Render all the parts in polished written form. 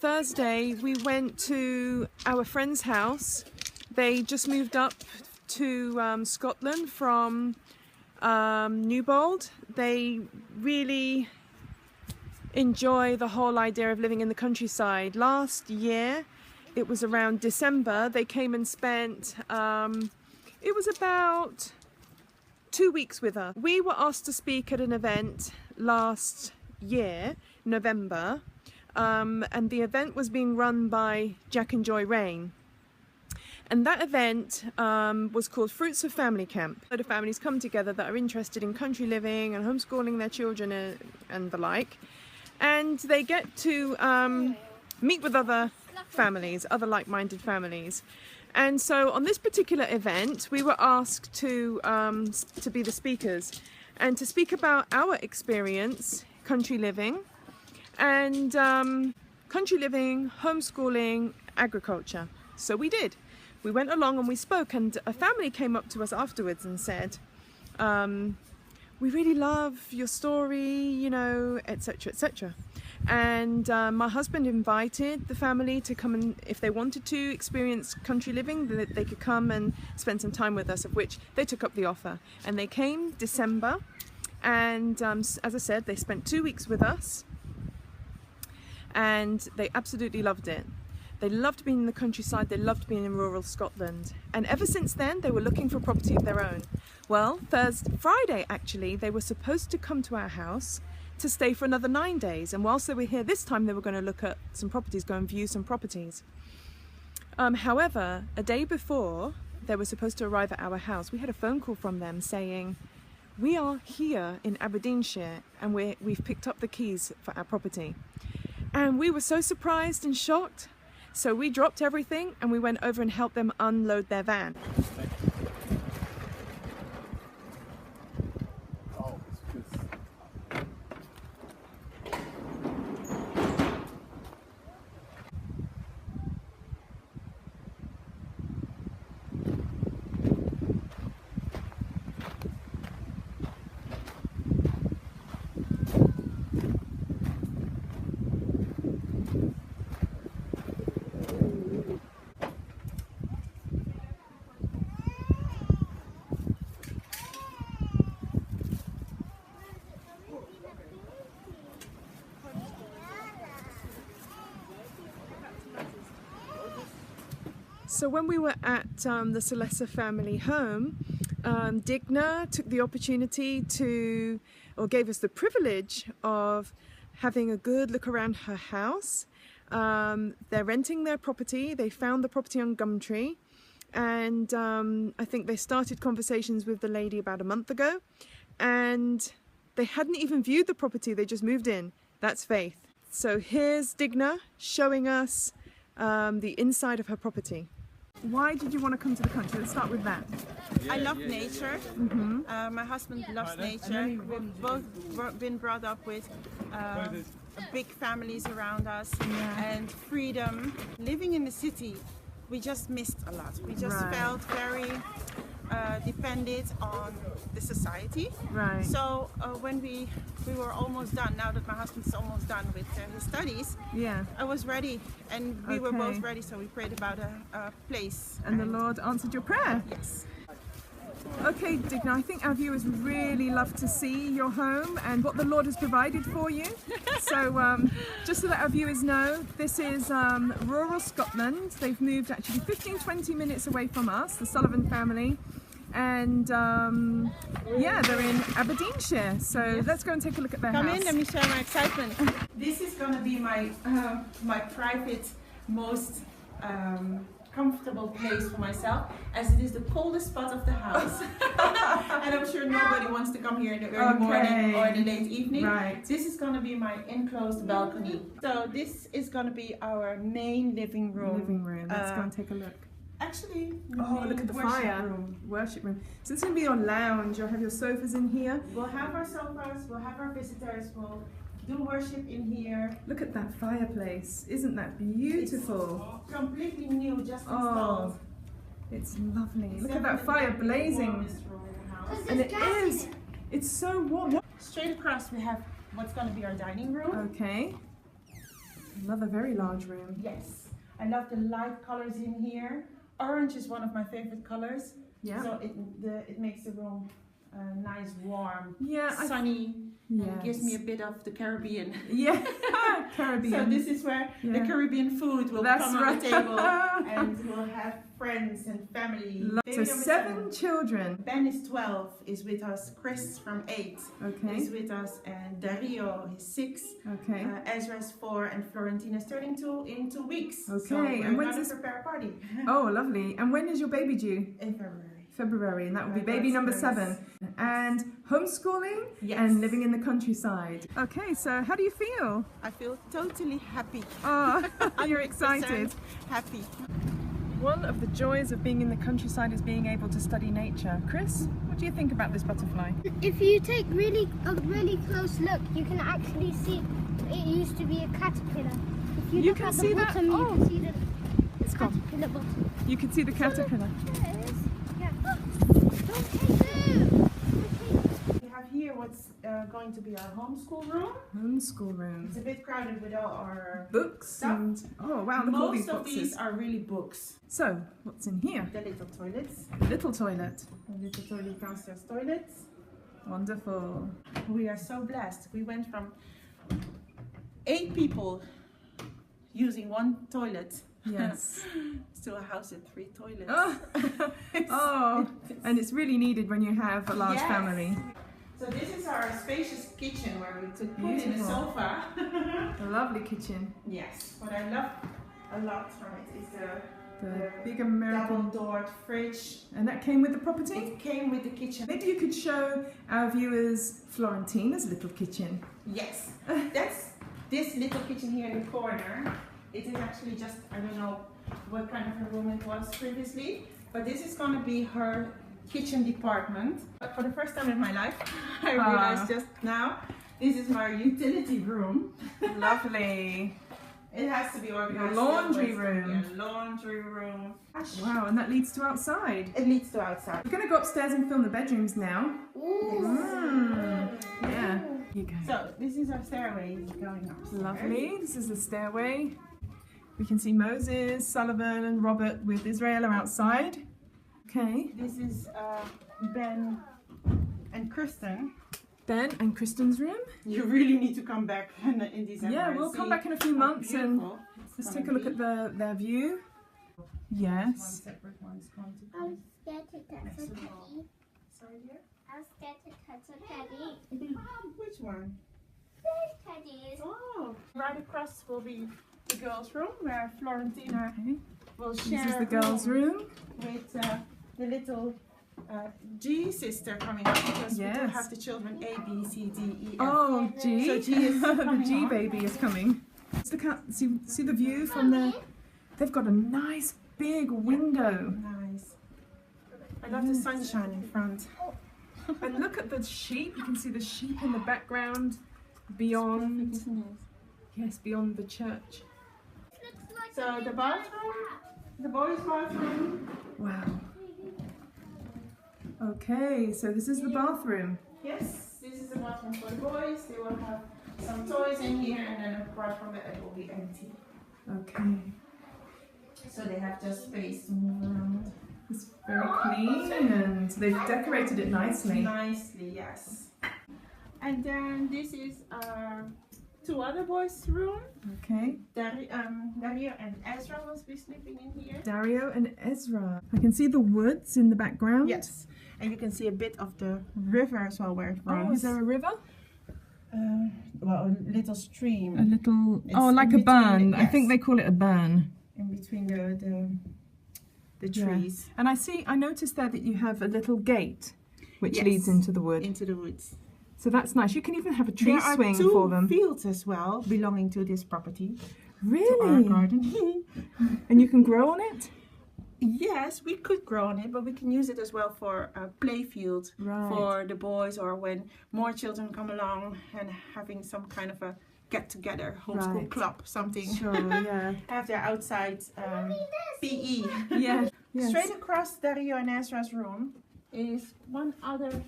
Thursday we went to our friend's house. They just moved up to Scotland from Newbold. They really enjoy the whole idea of living in the countryside. Last year, it was around December, they came and spent, it was about 2 weeks with us. We were asked to speak at an event last year, November, and the event was being run by Jack and Joy Rain. And that event was called Fruits of Family Camp. A lot of families come together that are interested in country living and homeschooling their children and the like. And they get to meet with other families, other like-minded families. And so on this particular event, we were asked to be the speakers and to speak about our experience, country living, and country living, homeschooling, agriculture. So we did. We went along and we spoke, and a family came up to us afterwards and said, we really love your story, you know, etc., etc. And my husband invited the family to come, and if they wanted to experience country living, that they could come and spend some time with us, of which they took up the offer. And they came December, and as I said, they spent 2 weeks with us, and they absolutely loved it. They loved being in the countryside, they loved being in rural Scotland. And ever since then, they were looking for property of their own. Well, Friday actually, they were supposed to come to our house to stay for another 9 days. And whilst they were here this time, they were going to look at some properties, go and view some properties. However, a day before they were supposed to arrive at our house, we had a phone call from them saying, we are here in Aberdeenshire and we've picked up the keys for our property. And we were so surprised and shocked. So we dropped everything and we went over and helped them unload their van. So when we were at the Celessa family home, Digna took the opportunity to, or gave us the privilege of having a good look around her house. They're renting their property. They found the property on Gumtree, and I think they started conversations with the lady about a month ago, and they hadn't even viewed the property, they just moved in. That's faith. So here's Digna showing us the inside of her property. Why did you want to come to the country? Let's start with that. I love nature. My husband loves nature. We've both been brought up with big families around us and freedom. Living in the city, we just missed a lot. We just felt very dependent on the society. Right. So when we were almost done, now that my husband's almost done with his studies, I was ready, and we were both ready, so we prayed about a place. And the Lord answered your prayer? Yes. Okay, Digna, I think our viewers really love to see your home and what the Lord has provided for you. So just so that our viewers know, this is rural Scotland. They've moved actually 15-20 minutes away from us, the Sullivan family. And yeah, they're in Aberdeenshire. So let's go and take a look at their house. Come in, let me share my excitement. This is going to be my my private, most comfortable place for myself, as it is the coldest spot of the house. And I'm sure nobody wants to come here in the early morning or in the late evening. Right. This is going to be my enclosed balcony. So this is going to be our main living room. Let's go and take a look. Actually, look at the fire. Worship room. So this is going to be your lounge. You'll have your sofas in here. We'll have our sofas, we'll have our visitors, we'll do worship in here. Look at that fireplace. Isn't that beautiful? It's completely new, just installed. It's lovely. Look at that fire blazing. And it is. It's so warm. Straight across we have what's going to be our dining room. Okay. Love a very large room. Yes, I love the light colors in here. Orange is one of my favorite colors. Yeah. So it makes the room nice, warm, Yeah. sunny. Yes. And it gives me a bit of the Caribbean. Yeah. Caribbean. So this is where the Caribbean food will come on the table, and we'll have friends and family. So 7 children. Ben is 12, is with us. Chris from 8 is with us, and Dario is 6. Okay. Ezra is 4, and Florentina is turning 2 in 2 weeks. Okay. So and we're when's gonna this? prepare a party. Oh, lovely. And when is your baby due? In February. February, and that will be baby number 7. And homeschooling and living in the countryside. Okay, so how do you feel? I feel totally happy. Oh, you're excited. Happy. One of the joys of being in the countryside is being able to study nature. Chris, what do you think about this butterfly? If you take a really close look, you can actually see it used to be a caterpillar. If you look at the bottom, you can see the caterpillar bottom. You can see the caterpillar. There it is. Yeah. We have here what's going to be our homeschool room. Homeschool room. It's a bit crowded with all our Books stuff. and oh wow, look at all these Most of boxes. these are really books. So, what's in here? The little toilets. Little toilet. The little toilet, downstairs toilets. Wonderful. We are so blessed. We went from 8 people using 1 toilet. Yes. to a house with 3 toilets. Oh, and it's really needed when you have a large family. So this is our spacious kitchen where we could put in a sofa. A lovely kitchen. Yes, what I love a lot from it is the big American double-doored fridge. And that came with the property? It came with the kitchen. Maybe you could show our viewers Florentina's little kitchen. Yes, that's this little kitchen here in the corner. It is actually just, I don't know what kind of a room it was previously, but this is going to be her kitchen department. But for the first time in my life, I realized just now, this is my utility room. Lovely. It has to be organized. Your laundry room. Yeah, laundry room. Wow, and that leads to outside. It leads to outside. We're going to go upstairs and film the bedrooms now. Yeah. You go. So this is our stairway going upstairs. Lovely. This is the stairway. We can see Moses, Sullivan and Robert with Israel are outside. Okay. This is Ben and Kristen. Ben and Kristen's room. You really need to come back in December. Yeah, we'll come back in a few months and let's take a look at their view. Yes. One separate one's going to I'm scared to touch a teddy. Sorry, dear? I'm scared to touch a teddy. Which one? There's teddies. Oh, right across will be the girls' room where Florentina will share. This is the girls' room with the little G sister coming up because we do have the children A, B, C, D, E, F. Oh, G. So G is the G baby is coming. Let's look out. See the view from the. They've got a nice big window. Nice. I love the sunshine in front. And look at the sheep. You can see the sheep in the background beyond. Isn't it? Yes, beyond the church. So the bathroom, the boys' bathroom. Wow. Okay, so this is the bathroom. Yes, this is the bathroom for the boys. They will have some toys in here, and then apart from that, it will be empty. Okay. So they have just space to move around. It's very clean and they've decorated it nicely. Nicely, yes. And then this is our 2 other boys' room. Okay. Dario and Ezra will be sleeping in here. Dario and Ezra. I can see the woods in the background. Yes. And you can see a bit of the river as well where it runs. Oh, is there a river? Well, a little stream. A little, It's like in a burn. between, I think they call it a burn. In between the trees. And I noticed there that you have a little gate which Yes. leads into the wood. Into the woods. So that's nice. You can even have a tree There swing are 2 for them. fields as well belonging to this property. Really? To our garden. And you can grow on it? Yes, we could grow on it, but we can use it as well for a play field for the boys, or when more children come along and having some kind of a get-together, homeschool club, something. Sure, yeah. Have their outside PE. Yeah. Yes. Straight across Dario and Ezra's room is one other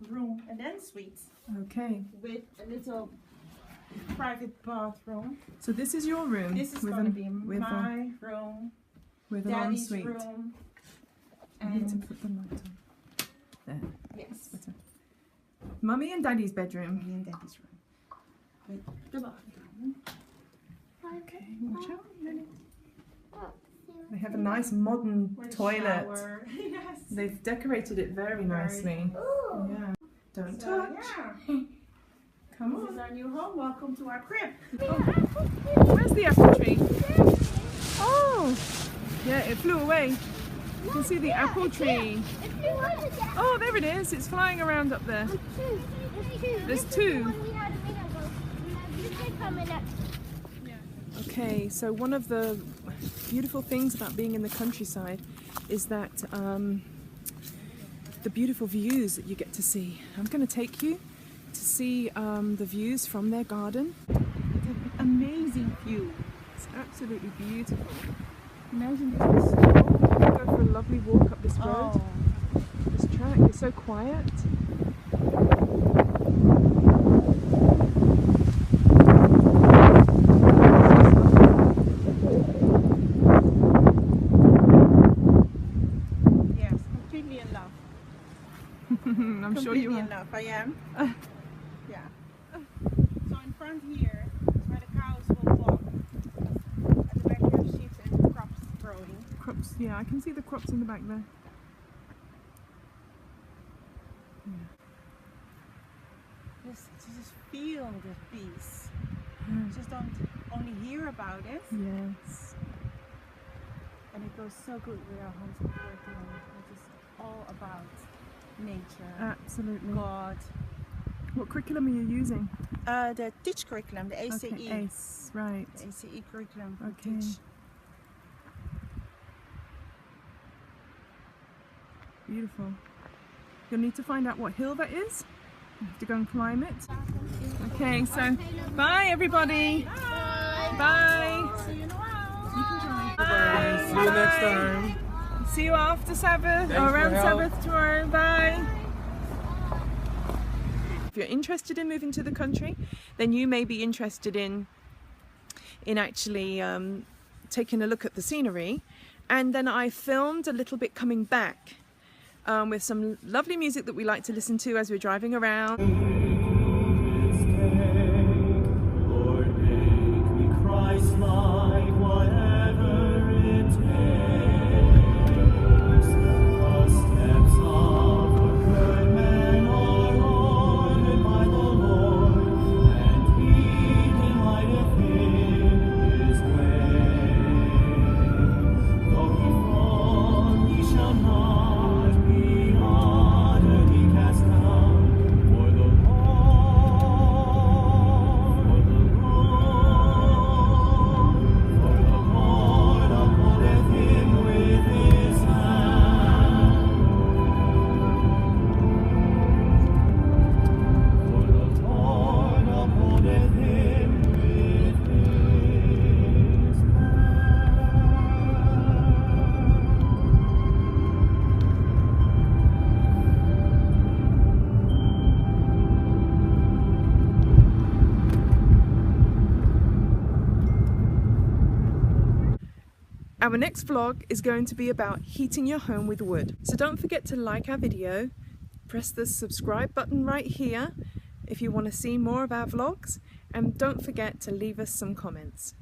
room, an ensuite, Okay. with a little private bathroom. So this is your room. This is going to be my room, with an Daddy's ensuite. room. I need to And put the light on. There. yes, Better. Mummy and Daddy's bedroom. me and Daddy's room. With the bathroom. Okay, watch out. They have a nice modern With a toilet. shower. Yes. They've decorated it very nicely. Yeah. Don't So, touch. yeah. Come This is on. our new home. Welcome to our crib. Where's the apple tree? Oh! Yeah, it flew away. You can see the apple tree. Oh, there it is. It's flying around up there. There's two. Okay, so one of the beautiful things about being in the countryside is that the beautiful views that you get to see. I'm going to take you to see the views from their garden. It's an amazing view. It's absolutely beautiful. Imagine this. Go for a lovely walk up this road. Oh. This track is so quiet. Yes, completely in love. I'm sure you Completely are. in love. I am. Yeah. So in front here is where the cows will walk. At the back you have sheep and crops growing. Crops, yeah, I can see the crops in the back there. Just feel the peace. Yeah. Just don't only hear about it. Yes. And it goes so good with our homeschool curriculum. It's just all about nature, Absolutely. God. What curriculum are you using? The teach curriculum, the ACE. Okay, ACE, right. The ACE curriculum. we Okay. teach. Beautiful. You'll need to find out what hill that is. You have to go and climb it. Okay, so bye everybody. Bye. See you in a while. You can try. Bye. See you next time. See you after Sabbath Thanks or for around help. Sabbath tomorrow. Bye. If you're interested in moving to the country, then you may be interested in actually taking a look at the scenery. And then I filmed a little bit coming back with some lovely music that we like to listen to as we're driving around. Lord, make me Christ-like, whatever it takes. The steps of a good man are ordered by the Lord, and he delighteth in his way. Though he fall, he shall not be utterly cast down, for the Lord upholdeth him with his hand. For the Lord upholdeth him with his Our next vlog is going to be about heating your home with wood. So don't forget to like our video, press the subscribe button right here if you want to see more of our vlogs, and don't forget to leave us some comments.